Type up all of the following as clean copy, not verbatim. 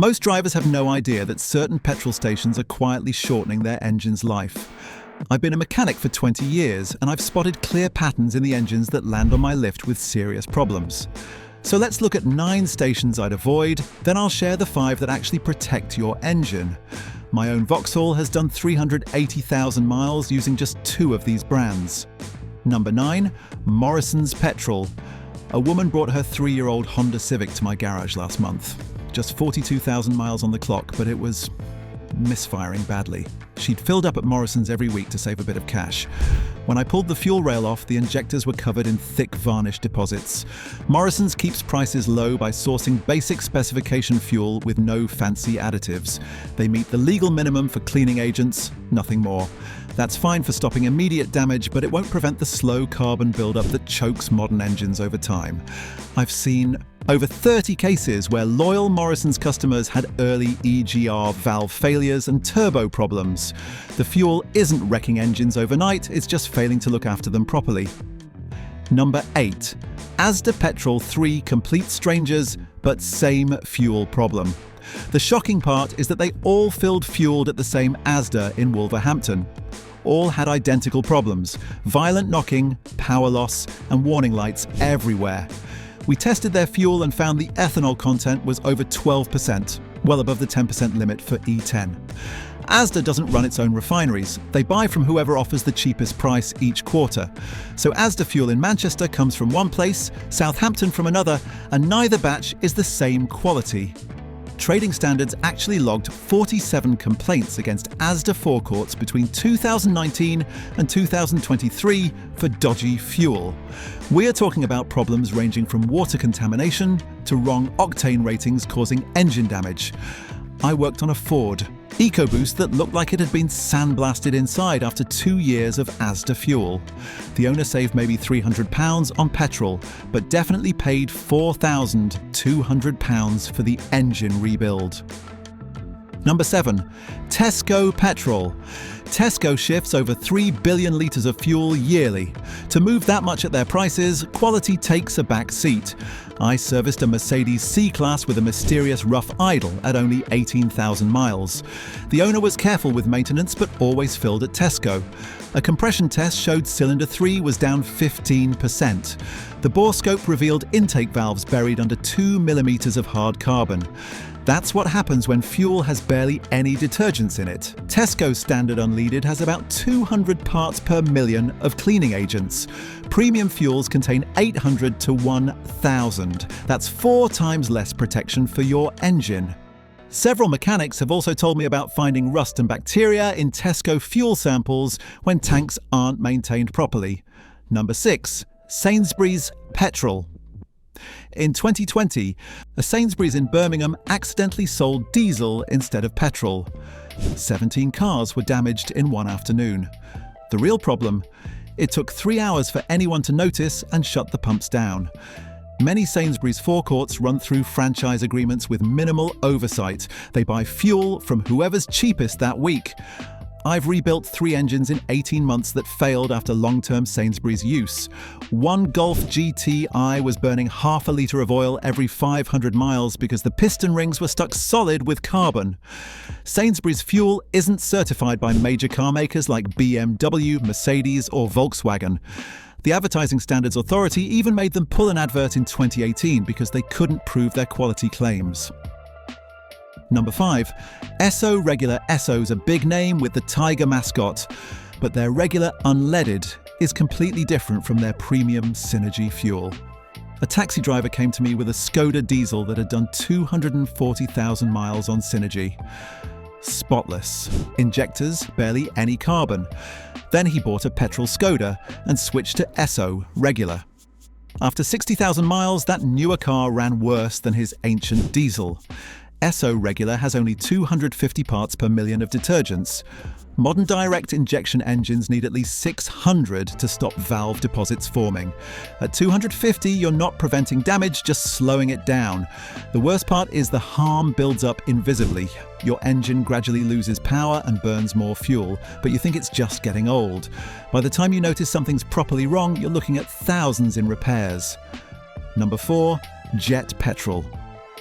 Most drivers have no idea that certain petrol stations are quietly shortening their engine's life. I've been a mechanic for 20 years, and I've spotted clear patterns in the engines that land on my lift with serious problems. So let's look at 9 stations I'd avoid, then I'll share the 5 that actually protect your engine. My own Vauxhall has done 380,000 miles using just 2 of these brands. Number 9, Morrison's Petrol. A woman brought her 3-year-old Honda Civic to my garage last month. Just 42,000 miles on the clock, but it was misfiring badly. She'd filled up at Morrison's every week to save a bit of cash. When I pulled the fuel rail off, the injectors were covered in thick varnish deposits. Morrison's keeps prices low by sourcing basic specification fuel with no fancy additives. They meet the legal minimum for cleaning agents, nothing more. That's fine for stopping immediate damage, but it won't prevent the slow carbon buildup that chokes modern engines over time. I've seen over 30 cases where loyal Morrison's customers had early EGR valve failures and turbo problems. The fuel isn't wrecking engines overnight, it's just failing to look after them properly. Number 8. Asda Petrol 3 complete strangers, but same fuel problem. The shocking part is that they all filled fueled at the same Asda in Wolverhampton. All had identical problems: violent knocking, power loss, and warning lights everywhere. We tested their fuel and found the ethanol content was over 12%, well above the 10% limit for E10. Asda doesn't run its own refineries. They buy from whoever offers the cheapest price each quarter. So Asda fuel in Manchester comes from one place, Southampton from another, and neither batch is the same quality. Trading Standards actually logged 47 complaints against Asda forecourts between 2019 and 2023 for dodgy fuel. We're talking about problems ranging from water contamination to wrong octane ratings causing engine damage. I worked on a Ford EcoBoost that looked like it had been sandblasted inside after 2 years of Asda fuel. The owner saved maybe £300 on petrol, but definitely paid £4,200 for the engine rebuild. Number 7. Tesco Petrol. Tesco shifts over 3 billion litres of fuel yearly. To move that much at their prices, quality takes a back seat. I serviced a Mercedes C-Class with a mysterious rough idle at only 18,000 miles. The owner was careful with maintenance but always filled at Tesco. A compression test showed cylinder 3 was down 15%. The bore scope revealed intake valves buried under 2 millimeters of hard carbon. That's what happens when fuel has barely any detergents in it. Tesco's standard unleaded has about 200 parts per million of cleaning agents. Premium fuels contain 800 to 1,000. That's 4 times less protection for your engine. Several mechanics have also told me about finding rust and bacteria in Tesco fuel samples when tanks aren't maintained properly. Number 6. Sainsbury's Petrol. In 2020, a Sainsbury's in Birmingham accidentally sold diesel instead of petrol. 17 cars were damaged in one afternoon. The real problem? It took 3 hours for anyone to notice and shut the pumps down. Many Sainsbury's forecourts run through franchise agreements with minimal oversight. They buy fuel from whoever's cheapest that week. I've rebuilt 3 engines in 18 months that failed after long-term Sainsbury's use. One Golf GTI was burning half a litre of oil every 500 miles because the piston rings were stuck solid with carbon. Sainsbury's fuel isn't certified by major car makers like BMW, Mercedes or Volkswagen. The Advertising Standards Authority even made them pull an advert in 2018 because they couldn't prove their quality claims. Number 5. Esso Regular. Esso's a big name with the tiger mascot, but their regular unleaded is completely different from their premium Synergy fuel. A taxi driver came to me with a Skoda diesel that had done 240,000 miles on Synergy. Spotless. Injectors, barely any carbon. Then he bought a petrol Skoda and switched to Esso Regular. After 60,000 miles, that newer car ran worse than his ancient diesel. Esso Regular has only 250 parts per million of detergents. Modern direct injection engines need at least 600 to stop valve deposits forming. At 250, you're not preventing damage, just slowing it down. The worst part is the harm builds up invisibly. Your engine gradually loses power and burns more fuel, but you think it's just getting old. By the time you notice something's properly wrong, you're looking at thousands in repairs. Number 4. Jet Petrol.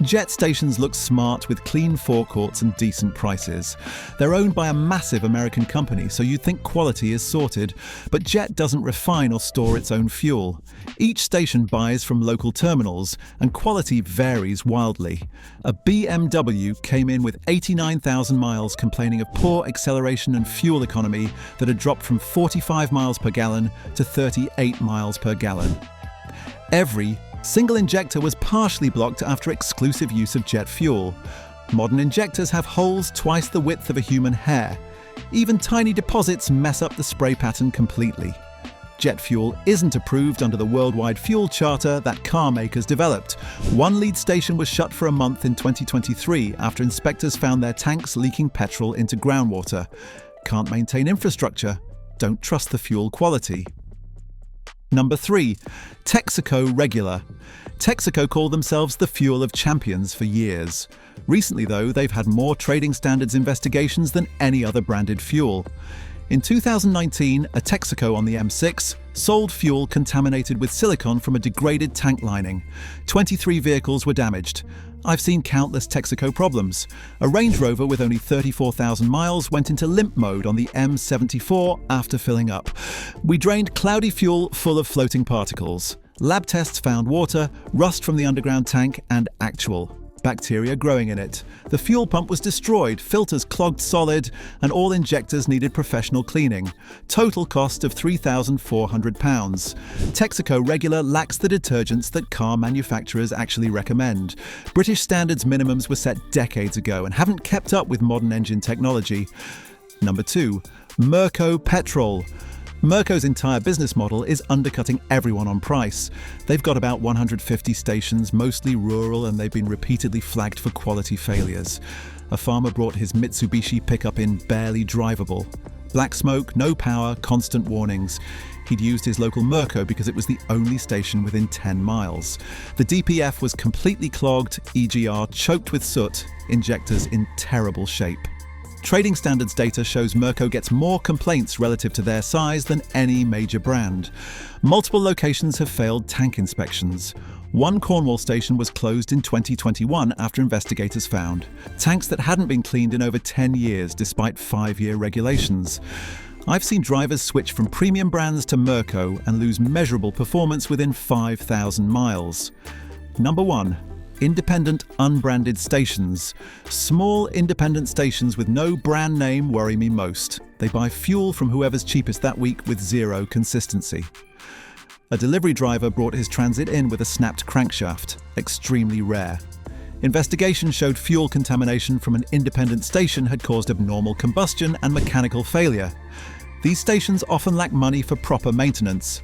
Jet stations look smart with clean forecourts and decent prices. They're owned by a massive American company, so you'd think quality is sorted. But Jet doesn't refine or store its own fuel. Each station buys from local terminals, and quality varies wildly. A BMW came in with 89,000 miles complaining of poor acceleration and fuel economy that had dropped from 45 miles per gallon to 38 miles per gallon. Every single injector was partially blocked after exclusive use of jet fuel. Modern injectors have holes twice the width of a human hair. Even tiny deposits mess up the spray pattern completely. Jet fuel isn't approved under the worldwide fuel charter that car makers developed. One lead station was shut for a month in 2023 after inspectors found their tanks leaking petrol into groundwater. Can't maintain infrastructure. Don't trust the fuel quality. Number 3. Texaco Regular. Texaco called themselves the fuel of champions for years. Recently, though, they've had more trading standards investigations than any other branded fuel. In 2019, a Texaco on the M6 sold fuel contaminated with silicon from a degraded tank lining. 23 vehicles were damaged. I've seen countless Texaco problems. A Range Rover with only 34,000 miles went into limp mode on the M74 after filling up. We drained cloudy fuel full of floating particles. Lab tests found water, rust from the underground tank, and actual bacteria growing in it. The fuel pump was destroyed, filters clogged solid, and all injectors needed professional cleaning. Total cost of £3,400. Texaco Regular lacks the detergents that car manufacturers actually recommend. British standards minimums were set decades ago and haven't kept up with modern engine technology. Number 2. Merco Petrol. Merco's entire business model is undercutting everyone on price. They've got about 150 stations, mostly rural, and they've been repeatedly flagged for quality failures. A farmer brought his Mitsubishi pickup in barely drivable. Black smoke, no power, constant warnings. He'd used his local Merco because it was the only station within 10 miles. The DPF was completely clogged, EGR choked with soot, injectors in terrible shape. Trading standards data shows Merco gets more complaints relative to their size than any major brand. Multiple locations have failed tank inspections. One Cornwall station was closed in 2021 after investigators found tanks that hadn't been cleaned in over 10 years despite 5-year regulations. I've seen drivers switch from premium brands to Merco and lose measurable performance within 5,000 miles. Number 1. Independent unbranded stations. Small independent stations with no brand name worry me most. They buy fuel from whoever's cheapest that week with zero consistency. A delivery driver brought his transit in with a snapped crankshaft, extremely rare. Investigation showed fuel contamination from an independent station had caused abnormal combustion and mechanical failure. These stations often lack money for proper maintenance.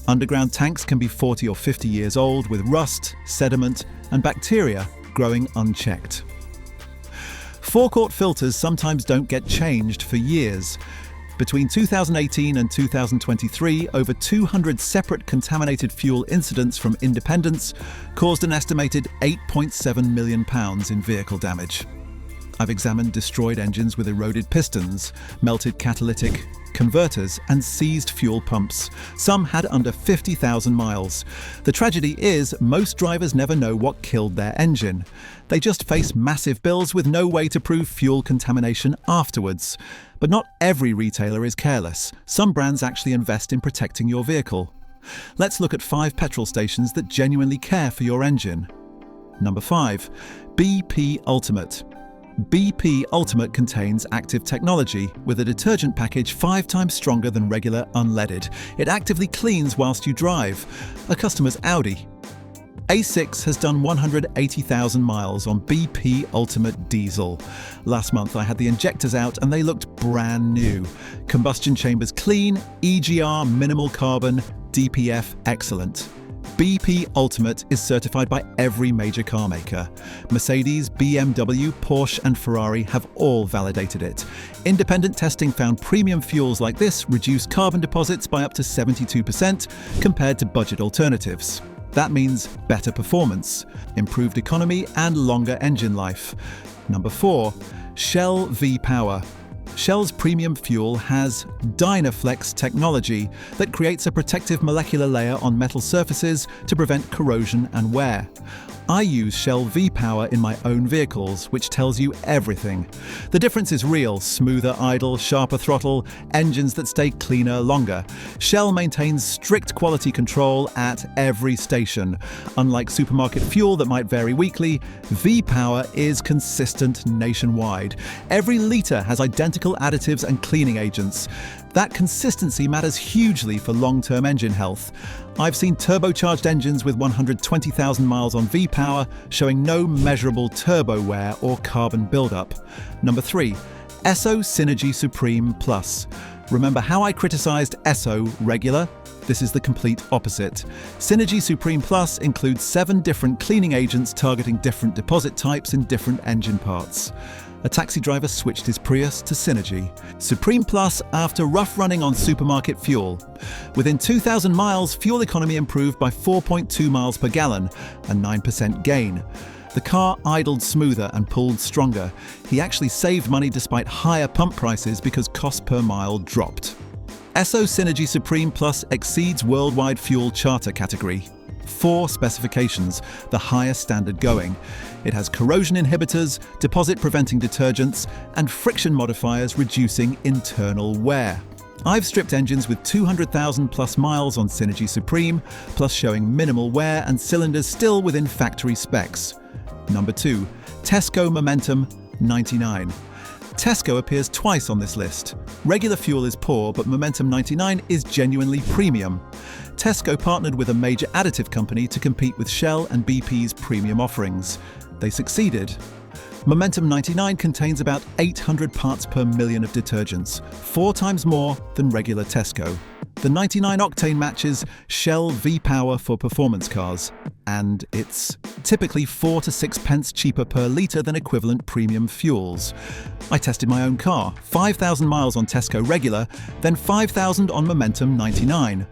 Underground tanks can be 40 or 50 years old with rust, sediment, and bacteria growing unchecked. Forecourt filters sometimes don't get changed for years. Between 2018 and 2023, over 200 separate contaminated fuel incidents from independents caused an estimated £8.7 million in vehicle damage. I've examined destroyed engines with eroded pistons, melted catalytic converters, and seized fuel pumps. Some had under 50,000 miles. The tragedy is most drivers never know what killed their engine. They just face massive bills with no way to prove fuel contamination afterwards. But not every retailer is careless. Some brands actually invest in protecting your vehicle. Let's look at 5 petrol stations that genuinely care for your engine. Number 5. BP Ultimate. BP Ultimate contains active technology with a detergent package 5 times stronger than regular unleaded. It actively cleans whilst you drive. A customer's Audi. A6 has done 180,000 miles on BP Ultimate Diesel. Last month I had the injectors out and they looked brand new. Combustion chambers clean, EGR minimal carbon, DPF excellent. BP Ultimate is certified by every major car maker. Mercedes, BMW, Porsche and Ferrari have all validated it. Independent testing found premium fuels like this reduce carbon deposits by up to 72% compared to budget alternatives. That means better performance, improved economy and longer engine life. Number 4. Shell V-Power. Shell's premium fuel has Dynaflex technology that creates a protective molecular layer on metal surfaces to prevent corrosion and wear. I use Shell V-Power in my own vehicles, which tells you everything. The difference is real: smoother idle, sharper throttle, engines that stay cleaner longer. Shell maintains strict quality control at every station. Unlike supermarket fuel that might vary weekly, V-Power is consistent nationwide. Every litre has identical additives and cleaning agents. That consistency matters hugely for long-term engine health. I've seen turbocharged engines with 120,000 miles on V-Power showing no measurable turbo wear or carbon buildup. Number 3. Esso Synergy Supreme Plus. Remember how I criticised Esso Regular? This is the complete opposite. Synergy Supreme Plus includes 7 different cleaning agents targeting different deposit types in different engine parts. A taxi driver switched his Prius to Synergy. Supreme Plus after rough running on supermarket fuel. Within 2,000 miles, fuel economy improved by 4.2 miles per gallon, a 9% gain. The car idled smoother and pulled stronger. He actually saved money despite higher pump prices because cost per mile dropped. Esso Synergy Supreme Plus exceeds worldwide fuel charter category. 4 specifications, the highest standard going. It has corrosion inhibitors, deposit-preventing detergents, and friction modifiers reducing internal wear. I've stripped engines with 200,000 plus miles on Synergy Supreme, plus showing minimal wear and cylinders still within factory specs. Number 2. Tesco Momentum 99. Tesco appears twice on this list. Regular fuel is poor, but Momentum 99 is genuinely premium. Tesco partnered with a major additive company to compete with Shell and BP's premium offerings. They succeeded. Momentum 99 contains about 800 parts per million of detergents, 4 times more than regular Tesco. The 99 octane matches Shell V-Power for performance cars, and it's typically 4 to 6 pence cheaper per litre than equivalent premium fuels. I tested my own car, 5,000 miles on Tesco regular, then 5,000 on Momentum 99.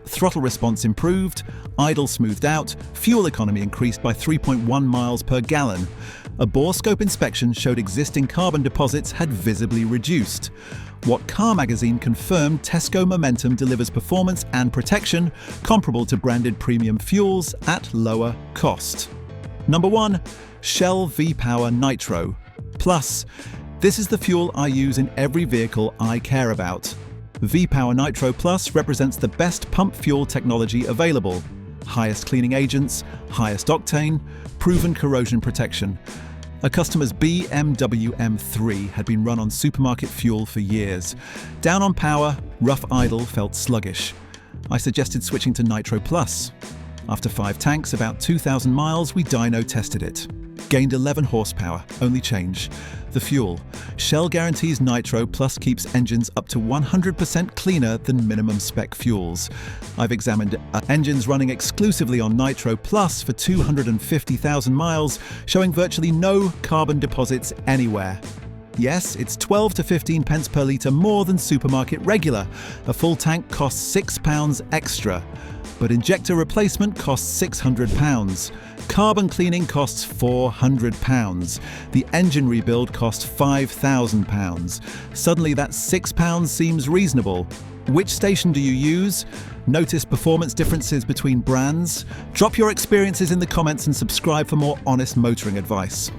Throttle response improved, idle smoothed out, fuel economy increased by 3.1 miles per gallon. A bore scope inspection showed existing carbon deposits had visibly reduced. What Car Magazine confirmed Tesco Momentum delivers performance and protection comparable to branded premium fuels at lower cost. Number 1. Shell V-Power Nitro Plus. This is the fuel I use in every vehicle I care about. V-Power Nitro Plus represents the best pump fuel technology available. Highest cleaning agents, highest octane, proven corrosion protection. A customer's BMW M3 had been run on supermarket fuel for years. Down on power, rough idle felt sluggish. I suggested switching to Nitro Plus. After 5 tanks, about 2,000 miles, we dyno tested it. Gained 11 horsepower, only change. The fuel. Shell guarantees Nitro Plus keeps engines up to 100% cleaner than minimum spec fuels. I've examined engines running exclusively on Nitro Plus for 250,000 miles, showing virtually no carbon deposits anywhere. Yes, it's 12 to 15 pence per litre more than supermarket regular. A full tank costs £6 extra. But injector replacement costs £600. Carbon cleaning costs £400. The engine rebuild costs £5,000. Suddenly that £6 seems reasonable. Which station do you use? Notice performance differences between brands? Drop your experiences in the comments and subscribe for more honest motoring advice.